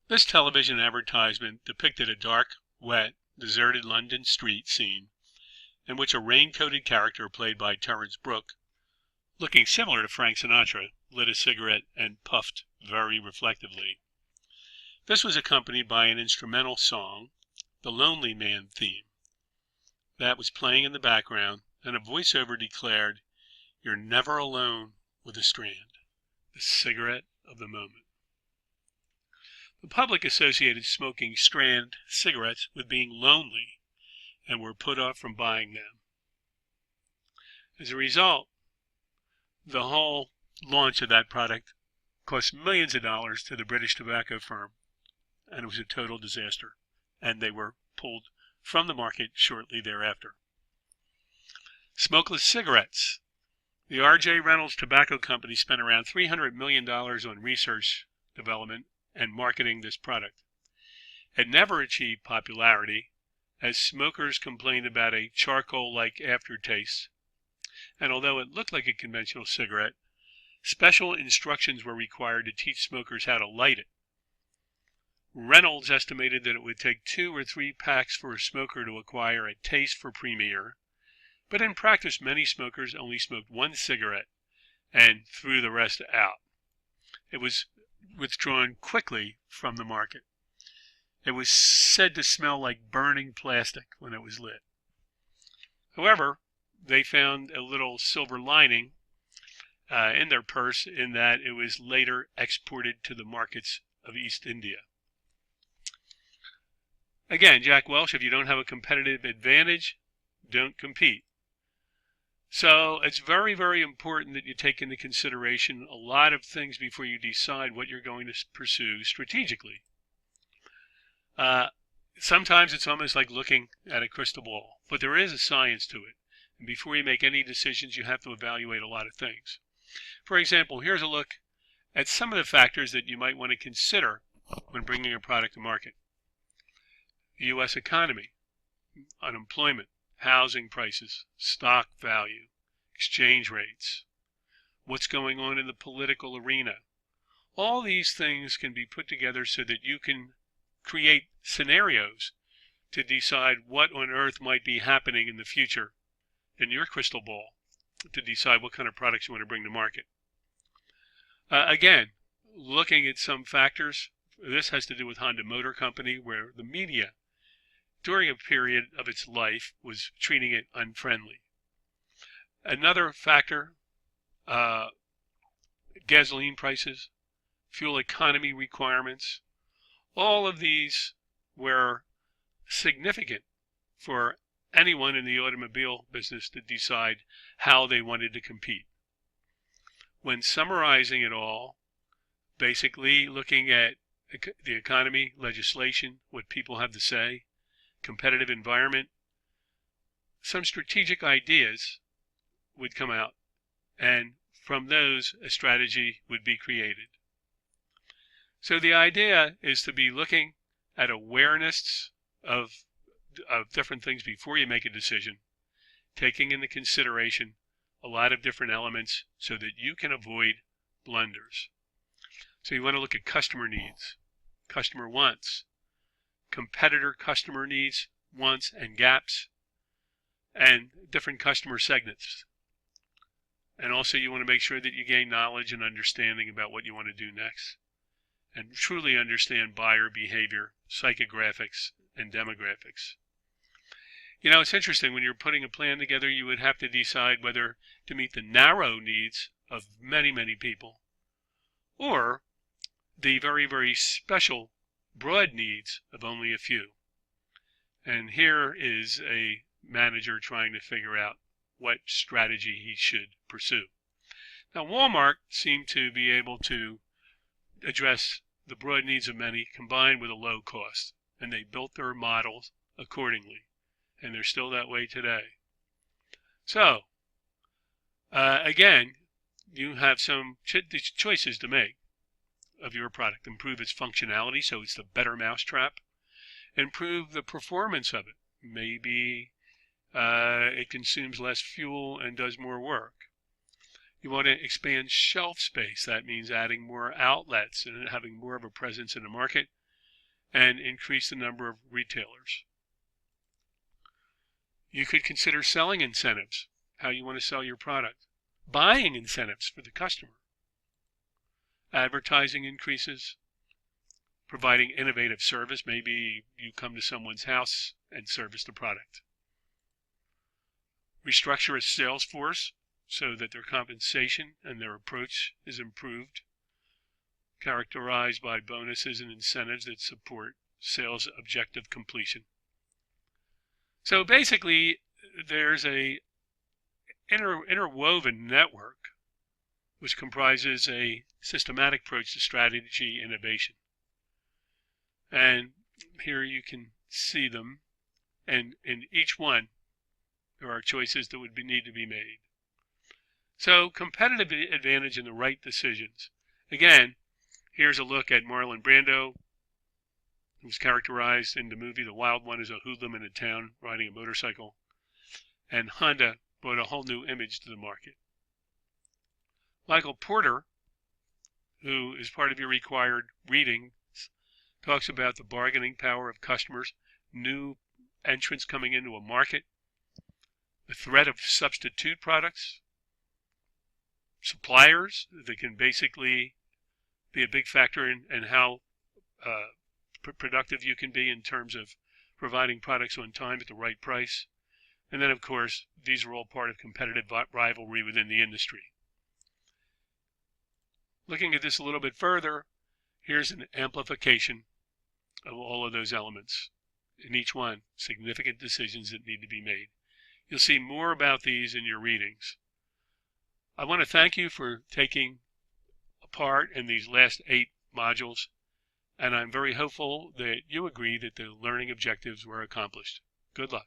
This television advertisement depicted a dark, wet, deserted London street scene in which a rain-coated character played by Terence Brooke, looking similar to Frank Sinatra, lit a cigarette and puffed very reflectively. This was accompanied by an instrumental song, the Lonely Man theme, that was playing in the background, and a voiceover declared, "You're never alone with a Strand, the cigarette of the moment." The public associated smoking Strand cigarettes with being lonely and were put off from buying them. As a result, the whole launch of that product cost millions of dollars to the British tobacco firm, and it was a total disaster, and they were pulled from the market shortly thereafter. Smokeless cigarettes. The R.J. Reynolds Tobacco Company spent around $300 million on research, development, and marketing this product. It never achieved popularity, as smokers complained about a charcoal-like aftertaste, and although it looked like a conventional cigarette, special instructions were required to teach smokers how to light it. Reynolds estimated that it would take 2 or 3 packs for a smoker to acquire a taste for Premier, but in practice many smokers only smoked 1 cigarette and threw the rest out. It was withdrawn quickly from the market. It was said to smell like burning plastic when it was lit. However, they found a little silver lining in their purse in that it was later exported to the markets of East India. Again, Jack Welch, if you don't have a competitive advantage, don't compete. So it's very, very important that you take into consideration a lot of things before you decide what you're going to pursue strategically. Sometimes it's almost like looking at a crystal ball, but there is a science to it. And before you make any decisions, you have to evaluate a lot of things. For example, here's a look at some of the factors that you might want to consider when bringing a product to market. The U.S. economy, unemployment, housing prices, stock value, exchange rates, what's going on in the political arena. All these things can be put together so that you can create scenarios to decide what on earth might be happening in the future in your crystal ball to decide what kind of products you want to bring to market. Again, looking at some factors, this has to do with Honda Motor Company, where the media during a period of its life was treating it unfriendly. Another factor, gasoline prices, fuel economy requirements, all of these were significant for anyone in the automobile business to decide how they wanted to compete. When summarizing it all, basically looking at the economy, legislation, what people have to say, competitive environment, some strategic ideas would come out, and from those a strategy would be created. So the idea is to be looking at awareness of different things before you make a decision, taking into consideration a lot of different elements so that you can avoid blunders. So you want to look at customer needs, customer wants, competitor customer needs, wants, and gaps, and different customer segments. And also you want to make sure that you gain knowledge and understanding about what you want to do next, and truly understand buyer behavior, psychographics, and demographics. You know, it's interesting, when you're putting a plan together, you would have to decide whether to meet the narrow needs of many, many people, or the very, very special broad needs of only a few. And here is a manager trying to figure out what strategy he should pursue. Now, Walmart seemed to be able to address the broad needs of many combined with a low cost, and they built their models accordingly, and they're still that way today. So, again, you have some choices to make of your product. Improve its functionality so it's the better mousetrap. Improve the performance of it. Maybe it consumes less fuel and does more work. You want to expand shelf space. That means adding more outlets and having more of a presence in the market. and increase the number of retailers. You could consider selling incentives, how you want to sell your product, buying incentives for the customer, advertising increases, providing innovative service. Maybe you come to someone's house and service the product. Restructure a sales force so that their compensation and their approach is improved, characterized by bonuses and incentives that support sales objective completion. So basically, there's a interwoven network which comprises a systematic approach to strategy innovation. And here you can see them, and in each one there are choices that would need to be made. So competitive advantage and the right decisions. Again, here's a look at Marlon Brando, who's characterized in the movie The Wild One as a hoodlum in a town riding a motorcycle. And Honda brought a whole new image to the market. Michael Porter, who is part of your required reading, talks about the bargaining power of customers, new entrants coming into a market, the threat of substitute products, suppliers that can basically be a big factor in how productive you can be in terms of providing products on time at the right price. And then, of course, these are all part of competitive rivalry within the industry. Looking at this a little bit further, here's an amplification of all of those elements. In each one, significant decisions that need to be made. You'll see more about these in your readings. I want to thank you for taking part in these last 8 modules, and I'm very hopeful that you agree that the learning objectives were accomplished. Good luck.